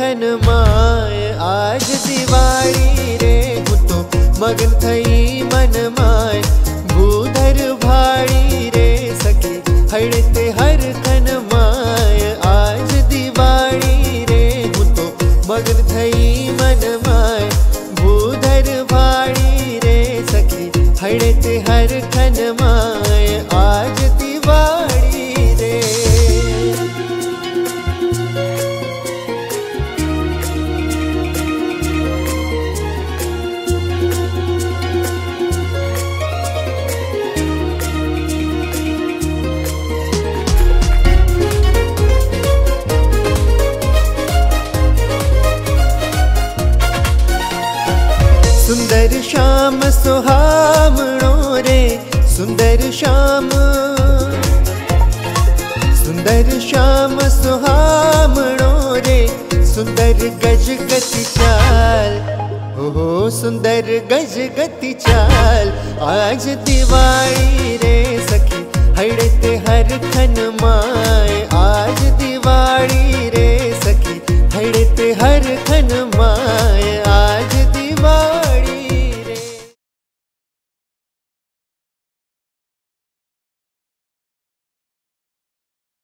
खन माय आज दिवाળી रे હું તો મગન થઈ મન માય ભૂધર ભાળી રે સખી હળતે હર ખન માય आज दिवाળી रे હું તો મગન થઈ મન માય ભૂધર ભાળી રે સખી હળતે હર ખન માય आज दिवाળી रे। सुंदर श्याम सुहामणो रे सुंदर श्याम सुहामणो रे सुंदर गज गति चाल ओहो सुंदर गज गति चाल आज दिवाળી रे सखी हड़ते हर खन माय आज दिवाળી रे सखी हड़ते हर खन माय